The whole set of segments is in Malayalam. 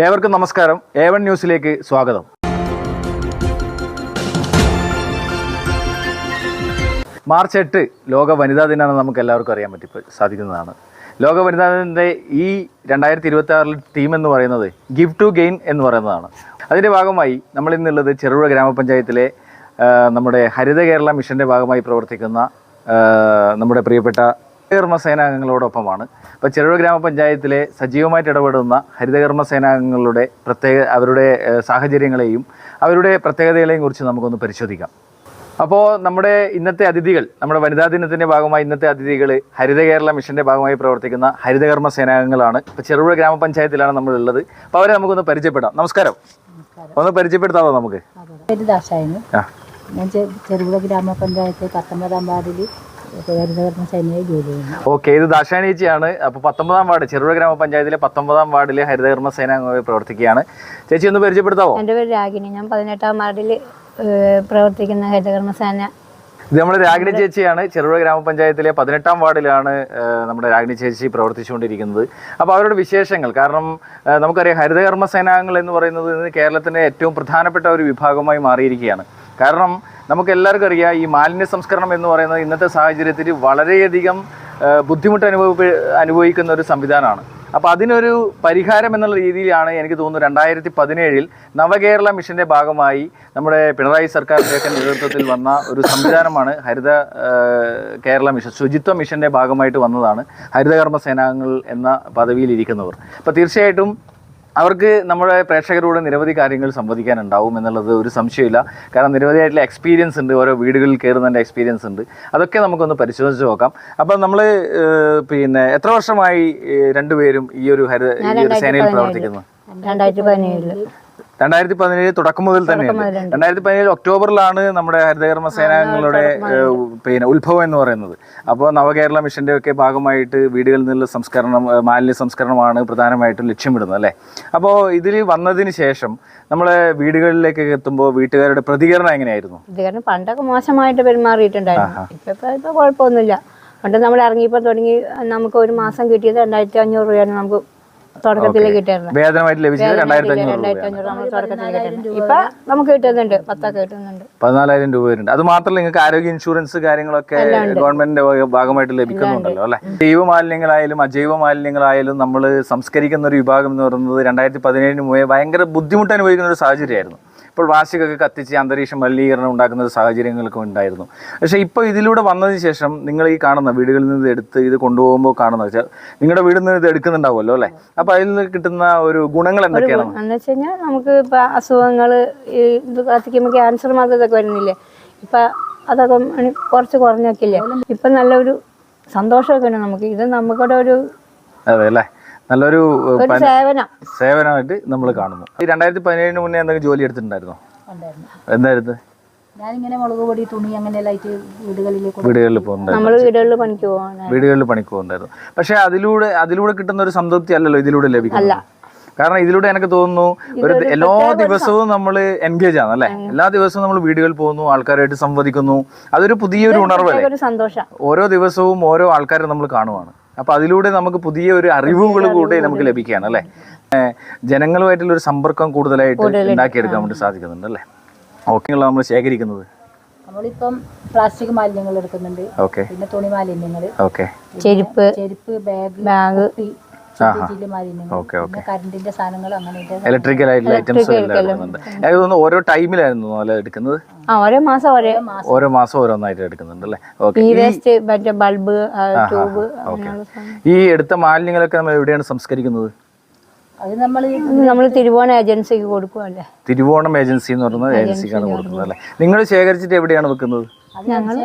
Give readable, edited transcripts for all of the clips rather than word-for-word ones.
ഏവർക്കും നമസ്കാരം. A1 ന്യൂസിലേക്ക് സ്വാഗതം. മാർച്ച് 8 ലോക വനിതാ ദിനമാണെന്ന് നമുക്ക് എല്ലാവർക്കും അറിയാൻ സാധിക്കുന്നതാണ്. ലോക വനിതാ ദിനത്തിൻ്റെ ഈ 2026 തീം എന്ന് പറയുന്നത് ഗിവ് ടു ഗെയിൻ എന്ന് പറയുന്നതാണ്. അതിൻ്റെ ഭാഗമായി നമ്മൾ ഇന്നുള്ളത് ചെറുപുഴ ഗ്രാമപഞ്ചായത്തിലെ നമ്മുടെ ഹരിത കേരള മിഷൻ്റെ ഭാഗമായി പ്രവർത്തിക്കുന്ന നമ്മുടെ പ്രിയപ്പെട്ട ഹരിതകർമ്മ സേനാംഗങ്ങളോടൊപ്പമാണ്. അപ്പോൾ ചെറുപുഴ ഗ്രാമപഞ്ചായത്തിലെ സജീവമായിട്ട് ഇടപെടുന്ന ഹരിതകർമ്മ സേനാംഗങ്ങളുടെ അവരുടെ സാഹചര്യങ്ങളെയും അവരുടെ പ്രത്യേകതകളെയും കുറിച്ച് നമുക്കൊന്ന് പരിശോധിക്കാം. അപ്പോൾ നമ്മുടെ ഇന്നത്തെ അതിഥികൾ, നമ്മുടെ വനിതാ ദിനത്തിൻ്റെ ഭാഗമായി ഇന്നത്തെ അതിഥികൾ ഹരിത കേരള മിഷൻ്റെ ഭാഗമായി പ്രവർത്തിക്കുന്ന ഹരിതകർമ്മ സേനാംഗങ്ങളാണ്. ഇപ്പോൾ ചെറുപുഴ ഗ്രാമപഞ്ചായത്തിലാണ് നമ്മളുള്ളത്. അപ്പോൾ അവരെ നമുക്കൊന്ന് പരിചയപ്പെടാം. നമസ്കാരം. ഒന്ന് പരിചയപ്പെടുത്താമോ നമുക്ക്? ഞാൻ ചെറുപുഴ ഗ്രാമപഞ്ചായത്ത് 19ാം വാർഡിൽ ഹരിതകർമ്മ സേനയായി ജോലി ചെയ്യുന്നു. ഓക്കെ, ഇത് ദാശാനി ചേച്ചിയാണ്. അപ്പോൾ 19ാം വാർഡ്, ചെറുപുഴ ഗ്രാമപഞ്ചായത്തിലെ 19ാം വാർഡിൽ ഹരിതകർമ്മ സേനാംഗമായി പ്രവർത്തിക്കുകയാണ്. ചേച്ചി ഒന്ന് പരിചയപ്പെടുത്താമോ? എൻ്റെ പേര് രാഗിനി. ഞാൻ 18ാം വാർഡിൽ പ്രവർത്തിക്കുന്ന ഹരിതകർമ്മ സേന. ഇത് നമ്മുടെ രാഗിണി ചേച്ചിയാണ്. ചെറുപുഴ ഗ്രാമപഞ്ചായത്തിലെ 18ാം വാർഡിലാണ് നമ്മുടെ രാഗിണി ചേച്ചി പ്രവർത്തിച്ചുകൊണ്ടിരിക്കുന്നത്. അപ്പോൾ അവരുടെ വിശേഷങ്ങൾ, കാരണം നമുക്കറിയാം ഹരിതകർമ്മ സേനാംഗങ്ങൾ എന്ന് പറയുന്നത് ഇന്ന് കേരളത്തിൻ്റെ ഏറ്റവും പ്രധാനപ്പെട്ട ഒരു വിഭാഗമായി മാറിയിരിക്കുകയാണ്. കാരണം നമുക്ക് എല്ലാവർക്കും അറിയാം, ഈ മാലിന്യ സംസ്കരണം എന്ന് പറയുന്നത് ഇന്നത്തെ സാഹചര്യത്തിൽ വളരെയധികം ബുദ്ധിമുട്ട് അനുഭവിക്കുന്ന ഒരു സംവിധാനമാണ്. അപ്പോൾ അതിനൊരു പരിഹാരം എന്നുള്ള രീതിയിലാണ് എനിക്ക് തോന്നുന്നു 2017 നവകേരള മിഷൻ്റെ ഭാഗമായി നമ്മുടെ പിണറായി സർക്കാരിൻ്റെയൊക്കെ നേതൃത്വത്തിൽ വന്ന ഒരു സംവിധാനമാണ് ഹരിത കേരള മിഷൻ. ശുചിത്വ മിഷൻ്റെ ഭാഗമായിട്ട് വന്നതാണ് ഹരിതകർമ്മ സേനാംഗങ്ങൾ എന്ന പദവിയിലിരിക്കുന്നവർ. അപ്പോൾ തീർച്ചയായിട്ടും അവർക്ക് നമ്മുടെ പ്രേക്ഷകരോട് നിരവധി കാര്യങ്ങൾ സംവദിക്കാനുണ്ടാവും എന്നുള്ളത് ഒരു സംശയമില്ല. കാരണം നിരവധിയായിട്ടുള്ള എക്സ്പീരിയൻസ് ഉണ്ട്, ഓരോ വീടുകളിൽ കയറുന്നതിൻ്റെ എക്സ്പീരിയൻസ് ഉണ്ട്. അതൊക്കെ നമുക്കൊന്ന് പരിശോധിച്ച് നോക്കാം. അപ്പം നമ്മൾ എത്ര വർഷമായി രണ്ടുപേരും ഈ ഒരു സേനയിൽ പ്രവർത്തിക്കുന്നു? 2017 തുടക്കം മുതൽ തന്നെയാണ്. 2017 ഒക്ടോബറിലാണ് നമ്മുടെ ഹരിതകർമ്മ സേനാംഗങ്ങളുടെ ഉത്ഭവം എന്ന് പറയുന്നത്. അപ്പോൾ നവകേരള മിഷൻ്റെ ഒക്കെ ഭാഗമായിട്ട് വീടുകളിൽ നിന്നുള്ള മാലിന്യ സംസ്കരണമാണ് പ്രധാനമായിട്ടും ലക്ഷ്യമിടുന്നത് അല്ലേ. അപ്പോൾ ഇതിൽ വന്നതിന് ശേഷം നമ്മളെ വീടുകളിലേക്ക് എത്തുമ്പോൾ വീട്ടുകാരുടെ പ്രതികരണം എങ്ങനെയായിരുന്നു? പ്രതികരണം പണ്ടൊക്കെ മോശമായിട്ട് പെരുമാറിയിട്ടുണ്ടായിരുന്നു. ഇപ്പൊ കുഴപ്പമൊന്നുമില്ല. പണ്ട് നമ്മൾ ഇറങ്ങിയപ്പോൾ തുടങ്ങി നമുക്ക് ഒരു മാസം കിട്ടിയത് 2500 രൂപയാണ് നമുക്ക് തുടക്കത്തിൽ കിട്ടിയിരുന്നത്. വേതനമായിട്ട് ലഭിച്ചത് 2500 ഇപ്പൊ നമുക്ക് കിട്ടുന്നുണ്ട്, 10 കിട്ടുന്നുണ്ട്. 14,000 രൂപ വരുന്നുണ്ട്. അത് മാത്രമല്ല നിങ്ങൾക്ക് ആരോഗ്യ ഇൻഷുറൻസ് കാര്യങ്ങളൊക്കെ ഗവൺമെന്റിന്റെ ഭാഗമായിട്ട് ലഭിക്കുന്നുണ്ടല്ലോ അല്ലെ. ജൈവ മാലിന്യങ്ങളായാലും അജൈവ മാലിന്യങ്ങളായാലും നമ്മൾ സംസ്കരിക്കുന്ന ഒരു വിഭാഗം എന്ന് പറയുന്നത് 2017 മുമ്പേ ഭയങ്കര ബുദ്ധിമുട്ട് അനുഭവിക്കുന്ന ഒരു സാഹചര്യമായിരുന്നു. ഇപ്പോൾ പ്ലാസ്റ്റിക്കൊക്കെ കത്തിച്ച് അന്തരീക്ഷ മലിനീകരണം ഉണ്ടാക്കുന്ന സാഹചര്യങ്ങളൊക്കെ ഉണ്ടായിരുന്നു. പക്ഷേ ഇപ്പോൾ ഇതിലൂടെ വന്നതിന് ശേഷം നിങ്ങൾ ഈ കാണുന്ന വീടുകളിൽ നിന്ന് എടുത്ത് ഇത് കൊണ്ടുപോകുമ്പോൾ കാണുന്ന വെച്ചാൽ നിങ്ങളുടെ വീടിൽ നിന്ന് ഇത് എടുക്കുന്നുണ്ടാവുമല്ലോ അല്ലേ. അപ്പോൾ അതിൽ നിന്ന് കിട്ടുന്ന ഒരു ഗുണങ്ങൾ എന്തൊക്കെയാണ് എന്ന് വെച്ച് കഴിഞ്ഞാൽ നമുക്ക് ഇപ്പം അസുഖങ്ങൾ ഇത് കത്തിക്കുമ്പോൾ ക്യാൻസർ മാത്രം ഇതൊക്കെ വരുന്നില്ലേ, ഇപ്പം അതൊക്കെ കുറച്ച് കുറഞ്ഞൊക്കില്ലേ. ഇപ്പം നല്ലൊരു സന്തോഷമൊക്കെ ഉണ്ട് നമുക്ക്. ഇത് നമുക്കിവിടെ ഒരു അതെ അല്ലേ, നല്ലൊരു സേവനമായിട്ട് നമ്മൾ കാണുന്നു. ഈ 2017 മുന്നേ എന്തെങ്കിലും ജോലി എടുത്തിട്ടുണ്ടായിരുന്നോ? എന്തായിരുന്നു? ഞാനിങ്ങനെ മുളക് പൊടി, തുണി അങ്ങനെയെല്ലാം വീടുകളിൽ പോകുന്നുണ്ടായിരുന്നു. വീടുകളിൽ പണിക്ക് പോകുന്നുണ്ടായിരുന്നു. പക്ഷെ അതിലൂടെ കിട്ടുന്ന ഒരു സംതൃപ്തി അല്ലല്ലോ ഇതിലൂടെ ലഭിക്കുന്നത്. കാരണം ഇതിലൂടെ എനിക്ക് തോന്നുന്നു എല്ലാ ദിവസവും നമ്മൾ എൻഗേജ് ആണ് അല്ലെ. എല്ലാ ദിവസവും നമ്മൾ വീടുകളിൽ പോകുന്നു, ആൾക്കാരായിട്ട് സംവദിക്കുന്നു. അതൊരു പുതിയൊരു ഉണർവല്ലേ. ഓരോ ദിവസവും ഓരോ ആൾക്കാരെ നമ്മൾ കാണുവാണ്. അപ്പോൾ അതിലൂടെ നമുക്ക് പുതിയ ഒരു അറിവുകൾ കൂടെ നമുക്ക് ലഭിക്കുകയാണ് അല്ലേ. ജനങ്ങളുമായിട്ടുള്ള ഒരു സമ്പർക്കം കൂടുതലായിട്ട് ഉണ്ടാക്കിയെടുക്കാൻ വേണ്ടി സാധിക്കുന്നുണ്ട് അല്ലേ. ഓക്കെ, നമ്മൾ ശേഖരിക്കുന്നത് നമ്മളിപ്പം പ്ലാസ്റ്റിക് മാലിന്യങ്ങൾ എടുക്കുന്നുണ്ട്. ഓക്കെ, പിന്നെ തുണി മാലിന്യങ്ങൾ, ഓക്കെ, ചെരുപ്പ്, ബാഗ്, കറണ്ടിന്റെ സാധനങ്ങൾ, അങ്ങനെ ഇലക്ട്രിക്കൽ ആയിട്ടുള്ള ഐറ്റംസ് എല്ലാം ഓരോ ടൈമിലായിരുന്നു അല്ലെ എടുക്കുന്നത്. ഓരോ മാസം ഓരോന്നായിട്ട് എടുക്കുന്നുണ്ട് അല്ലേ. Bulb, tube. ഈ എടുത്ത മാലിന്യങ്ങളൊക്കെ നമ്മൾ എവിടെയാണ് സംസ്കരിക്കുന്നത്? അത് നമ്മൾ തിരുവോണം ഏജൻസിക്ക് കൊടുക്കുമല്ലേ. തിരുവോണം ഏജൻസി എന്ന് പറയുന്നത് ഏജൻസിക്കാണ് കൊടുക്കുന്നത് അല്ലേ. നിങ്ങൾ ശേഖരിച്ചിട്ട് എവിടെയാണ് വെക്കുന്നത്?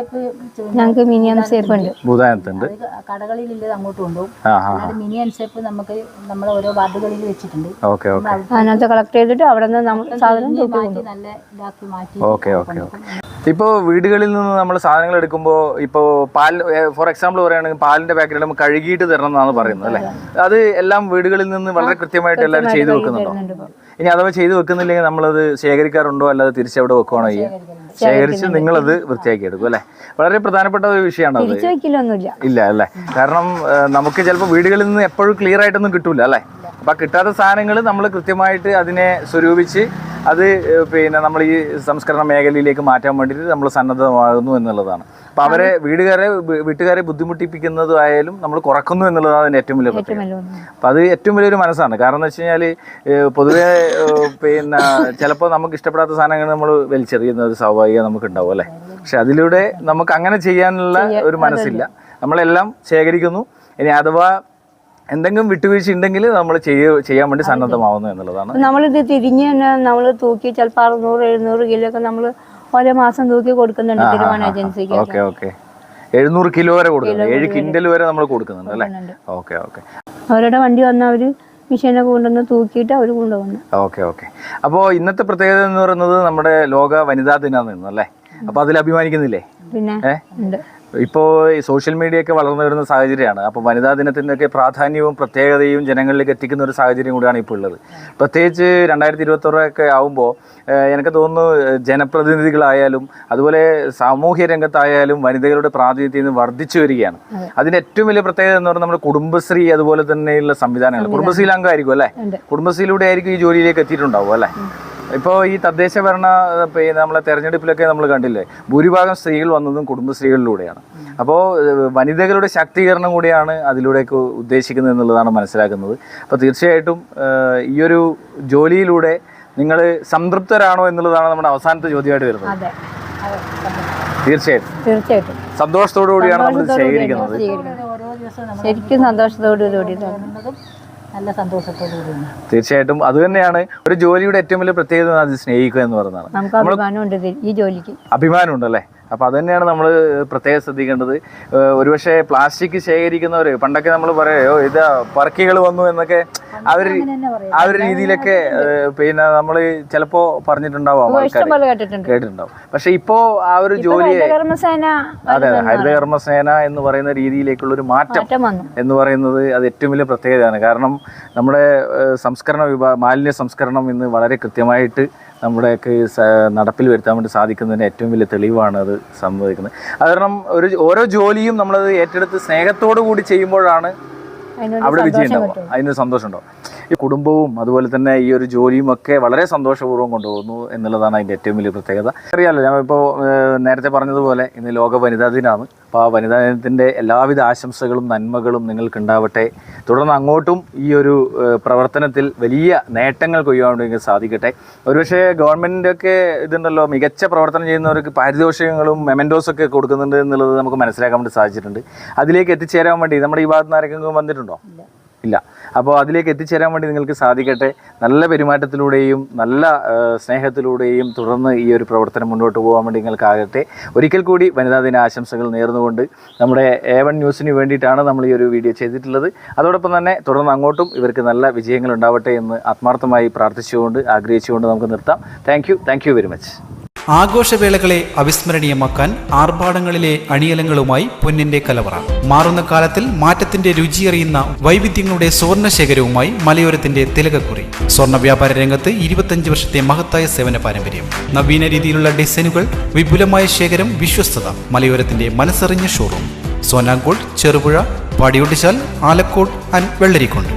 ഞങ്ങൾക്ക് മിനി അൻസേപ്പ് ഉണ്ട്, ഭൂതാനത്തുണ്ട്. കടകളിൽ അങ്ങോട്ട് കൊണ്ടുപോകും. മിനി അൻസേപ്പ് നമുക്ക് നമ്മളെ ഓരോ വാർഡുകളിൽ വെച്ചിട്ടുണ്ട്. അതിനകത്ത് കളക്ട് ചെയ്തിട്ട് അവിടെ നിന്ന് സാധനം നല്ല ഇതാക്കി മാറ്റി. Okay okay okay. ഇപ്പോൾ വീടുകളിൽ നിന്ന് നമ്മൾ സാധനങ്ങൾ എടുക്കുമ്പോൾ ഇപ്പോൾ പാൽ, ഫോർ എക്സാമ്പിൾ പറയുകയാണെങ്കിൽ പാലിന്റെ പാക്കറ്റ് നമ്മൾ കഴുകിയിട്ട് തരണം എന്നാണ് പറയുന്നത് അല്ലേ. അത് എല്ലാം വീടുകളിൽ നിന്ന് വളരെ കൃത്യമായിട്ട് എല്ലാവരും ചെയ്തു വെക്കുന്നുണ്ടോ? ഇനി അഥവാ ചെയ്തു വെക്കുന്നില്ലെങ്കിൽ നമ്മളത് ശേഖരിക്കാറുണ്ടോ, അല്ലാതെ തിരിച്ചവിടെ വെക്കുകയാണോ ചെയ്യുക? ശേഖരിച്ച് നിങ്ങളത് വൃത്തിയാക്കി എടുക്കും അല്ലേ. വളരെ പ്രധാനപ്പെട്ട ഒരു വിഷയമാണ് അത്. ഇല്ല അല്ലേ. കാരണം നമുക്ക് ചിലപ്പോൾ വീടുകളിൽ നിന്ന് എപ്പോഴും ക്ലിയർ ആയിട്ടൊന്നും കിട്ടൂല അല്ലേ. അപ്പോൾ ആ കിട്ടാത്ത സാധനങ്ങൾ നമ്മൾ കൃത്യമായിട്ട് അതിനെ സ്വരൂപിച്ച് അത് പിന്നെ നമ്മൾ ഈ സംസ്കരണ മേഖലയിലേക്ക് മാറ്റാൻ വേണ്ടിയിട്ട് നമ്മൾ സന്നദ്ധമാകുന്നു എന്നുള്ളതാണ്. അപ്പോൾ അവരെ വീട്ടുകാരെ ബുദ്ധിമുട്ടിപ്പിക്കുന്നതായാലും നമ്മൾ കുറക്കുന്നു എന്നുള്ളതാണ് അതിൻ്റെ ഏറ്റവും വലിയ പ്രത്യേകത. അപ്പോൾ അത് ഏറ്റവും വലിയൊരു മനസ്സാണ്. കാരണം എന്ന് വെച്ച് കഴിഞ്ഞാൽ പൊതുവേ പിന്നെ ചിലപ്പോൾ നമുക്ക് ഇഷ്ടപ്പെടാത്ത സാധനങ്ങൾ നമ്മൾ വലിച്ചെറിയുന്ന ഒരു സ്വാഭാവികം നമുക്ക് ഉണ്ടാവും അല്ലേ. പക്ഷെ അതിലൂടെ നമുക്ക് അങ്ങനെ ചെയ്യാനുള്ള ഒരു മനസ്സില്ല. നമ്മളെല്ലാം ശേഖരിക്കുന്നു. ഇനി അഥവാ എന്തെങ്കിലും വിട്ടുവീഴ്ച ഉണ്ടെങ്കിൽ നമ്മൾ ചെയ്യാൻ വേണ്ടി സന്നദ്ധമാവുന്നു എന്നുള്ളതാണ്. നമ്മളിത് തിരിഞ്ഞ് തന്നെ നമ്മൾ തൂക്കി ചിലപ്പോൾ 600-700 കിലോ ഒക്കെ നമ്മൾ ഓരോ മാസം തൂക്കി കൊടുക്കുന്നുണ്ട് തീരുമാന ഏജൻസിക്ക്. ഓക്കെ ഓക്കെ 700 കിലോ വരെ കൊടുക്കുന്നുണ്ട്, 7 കിൻഡൽ വരെ നമ്മൾ കൊടുക്കുന്നുണ്ട് അല്ലേ. ഓക്കെ ഓക്കെ അവരുടെ വണ്ടി വന്ന് അവർ മെഷീനൊക്കെ കൊണ്ടുവന്ന് തൂക്കിയിട്ട് അവർ കൊണ്ടുപോകുന്നു. ഓക്കെ ഓക്കെ അപ്പോൾ ഇന്നത്തെ പ്രത്യേകത എന്ന് പറയുന്നത് നമ്മുടെ ലോക വനിതാ ദിനമാണ് അല്ലേ. അപ്പോൾ അതിൽ അഭിമാനിക്കുന്നില്ലേ? പിന്നെ ഉണ്ട്. ഇപ്പോൾ ഈ സോഷ്യൽ മീഡിയ ഒക്കെ വളർന്നു വരുന്ന സാഹചര്യമാണ്. അപ്പോൾ വനിതാ ദിനത്തിൻ്റെയൊക്കെ പ്രാധാന്യവും പ്രത്യേകതയും ജനങ്ങളിലേക്ക് എത്തിക്കുന്ന ഒരു സാഹചര്യം കൂടിയാണ് ഇപ്പോൾ ഉള്ളത്. പ്രത്യേകിച്ച് 2021 ആവുമ്പോൾ എനിക്ക് തോന്നുന്നു ജനപ്രതിനിധികളായാലും അതുപോലെ സാമൂഹ്യ രംഗത്തായാലും വനിതകളുടെ പ്രാതിനിധ്യം വർദ്ധിച്ചു വരികയാണ്. അതിൻ്റെ ഏറ്റവും വലിയ പ്രത്യേകത എന്ന് പറയുന്നത് നമ്മുടെ കുടുംബശ്രീ അതുപോലെ തന്നെയുള്ള സംവിധാനങ്ങൾ. കുടുംബശ്രീയിൽ അംഗമായിരിക്കും അല്ലേ? കുടുംബശ്രീയിലൂടെ ആയിരിക്കും ഈ ജോലിയിലേക്ക് എത്തിയിട്ടുണ്ടാവും അല്ലേ. ഇപ്പോൾ ഈ തദ്ദേശ ഭരണ നമ്മളെ തെരഞ്ഞെടുപ്പിലൊക്കെ നമ്മൾ കണ്ടില്ലേ, ഭൂരിഭാഗം സ്ത്രീകൾ വന്നതും കുടുംബശ്രീകളിലൂടെയാണ്. അപ്പോൾ വനിതകളുടെ ശാക്തീകരണം കൂടിയാണ് അതിലൂടെയൊക്കെ ഉദ്ദേശിക്കുന്നത് എന്നുള്ളതാണ് മനസ്സിലാക്കുന്നത്. അപ്പോൾ തീർച്ചയായിട്ടും ഈ ഒരു ജോലിയിലൂടെ നിങ്ങൾ സംതൃപ്തരാണോ എന്നുള്ളതാണ് നമ്മുടെ അവസാനത്തെ ചോദ്യമായിട്ട് വരുന്നത്. തീർച്ചയായിട്ടും സന്തോഷത്തോടു കൂടിയാണ് നമ്മൾ ശേഖരിക്കുന്നത്. ശരിക്കും സന്തോഷത്തോടുകൂടി നല്ല സന്തോഷത്തോടുകൂടിയാണ്. തീർച്ചയായിട്ടും അത് തന്നെയാണ് ഒരു ജോലിയുടെ ഏറ്റവും വലിയ പ്രത്യേകത, അത് സ്നേഹിക്കുക എന്ന് പറയുന്നതാണ്. ഈ ജോലിക്ക് അഭിമാനമുണ്ടല്ലേ. അപ്പോൾ അത് തന്നെയാണ് നമ്മൾ പ്രത്യേകം ശ്രദ്ധിക്കേണ്ടത്. ഒരുപക്ഷെ പ്ലാസ്റ്റിക് ശേഖരിക്കുന്നവർ പണ്ടൊക്കെ നമ്മൾ പറയോ ഇത് പറക്കികൾ വന്നു എന്നൊക്കെ ആ ഒരു രീതിയിലൊക്കെ പിന്നെ നമ്മൾ ചിലപ്പോൾ പറഞ്ഞിട്ടുണ്ടാവും, കേട്ടിട്ടുണ്ടാവും. പക്ഷെ ഇപ്പോൾ ആ ഒരു ജോലിയെ അതെ ഹരിതകർമ്മസേന എന്ന് പറയുന്ന രീതിയിലേക്കുള്ളൊരു മാറ്റം എന്ന് പറയുന്നത് അത് ഏറ്റവും വലിയ പ്രത്യേകതയാണ്. കാരണം നമ്മുടെ മാലിന്യ സംസ്കരണം ഇന്ന് വളരെ കൃത്യമായിട്ട് നമ്മുടെയൊക്കെ നടപ്പിൽ വരുത്താൻ വേണ്ടി സാധിക്കുന്നതിന് ഏറ്റവും വലിയ തെളിവാണ് അത് സംഭവിക്കുന്നത്. കാരണം ഓരോ ജോലിയും നമ്മളത് ഏറ്റെടുത്ത് സ്നേഹത്തോടു കൂടി ചെയ്യുമ്പോഴാണ് അവിടെ വിജയം ഉണ്ടാവുക, അതിനൊരു സന്തോഷം ഉണ്ടാവും. ഈ കുടുംബവും അതുപോലെ തന്നെ ഈ ഒരു ജോലിയും ഒക്കെ വളരെ സന്തോഷപൂർവ്വം കൊണ്ടുപോകുന്നു എന്നുള്ളതാണ് അതിൻ്റെ ഏറ്റവും വലിയ പ്രത്യേകത. അറിയാമല്ലോ, ഞാൻ ഇപ്പോൾ നേരത്തെ പറഞ്ഞതുപോലെ ഇന്ന് ലോക വനിതാ ദിനമാണ്. അപ്പോൾ ആ വനിതാ ദിനത്തിൻ്റെ എല്ലാവിധ ആശംസകളും നന്മകളും നിങ്ങൾക്കുണ്ടാവട്ടെ. തുടർന്ന് അങ്ങോട്ടും ഈ ഒരു പ്രവർത്തനത്തിൽ വലിയ നേട്ടങ്ങൾ കൊയ്യാൻ വേണ്ടി സാധിക്കട്ടെ. ഒരുപക്ഷെ ഗവൺമെൻറ്റിൻ്റെയൊക്കെ ഇതുണ്ടല്ലോ, മികച്ച പ്രവർത്തനം ചെയ്യുന്നവർക്ക് പാരിതോഷികങ്ങളും മെമൻറ്റോസൊക്കെ കൊടുക്കുന്നുണ്ട് എന്നുള്ളത് നമുക്ക് മനസ്സിലാക്കാൻ വേണ്ടി സാധിച്ചിട്ടുണ്ട്. അതിലേക്ക് എത്തിച്ചേരാൻ വേണ്ടി നമ്മുടെ ഈ ഭാഗത്ത് നിന്ന് ആരെങ്കിലും വന്നിട്ടുണ്ടോ? ഇല്ല. അപ്പോൾ അതിലേക്ക് എത്തിച്ചേരാൻ വേണ്ടി നിങ്ങൾക്ക് സാധിക്കട്ടെ. നല്ല പെരുമാറ്റത്തിലൂടെയും നല്ല സ്നേഹത്തിലൂടെയും തുടർന്ന് ഈ ഒരു പ്രവർത്തനം മുന്നോട്ട് പോകാൻ വേണ്ടി നിങ്ങൾക്കാകട്ടെ. ഒരിക്കൽ കൂടി വനിതാ ദിന ആശംസകൾ നേർന്നുകൊണ്ട് നമ്മുടെ A1 ന്യൂസിന് വേണ്ടിയിട്ടാണ് നമ്മൾ ഈ ഒരു വീഡിയോ ചെയ്തിട്ടുള്ളത്. അതോടൊപ്പം തന്നെ തുടർന്ന് അങ്ങോട്ടും ഇവർക്ക് നല്ല വിജയങ്ങൾ ഉണ്ടാവട്ടെ എന്ന് ആത്മാർത്ഥമായി പ്രാർത്ഥിച്ചുകൊണ്ട് ആഗ്രഹിച്ചുകൊണ്ട് നമുക്ക് നിർത്താം. Thank you very much. ആഘോഷവേളകളെ അവിസ്മരണീയമാക്കാൻ ആർഭാടങ്ങളിലെ അണിയലങ്ങളുമായി പൊന്നിന്റെ കലവറ. മാറുന്ന കാലത്തിൽ മാറ്റത്തിന്റെ രുചിയറിയുന്ന വൈവിധ്യങ്ങളുടെ സ്വർണ്ണശേഖരവുമായി മലയോരത്തിന്റെ തിലകക്കുറി. സ്വർണ്ണ വ്യാപാര രംഗത്ത് 25 വർഷത്തെ മഹത്തായ സേവന പാരമ്പര്യം. നവീന രീതിയിലുള്ള ഡിസൈനുകൾ, വിപുലമായ ശേഖരം, വിശ്വസ്തത. മലയോരത്തിന്റെ മനസ്സറിഞ്ഞ ഷോറൂം. സോനാങ്കോട്, ചെറുപുഴ, പാടിയൊട്ടിച്ചാൽ, ആലക്കോട് ആൻഡ് വെള്ളരിക്കുണ്ട്.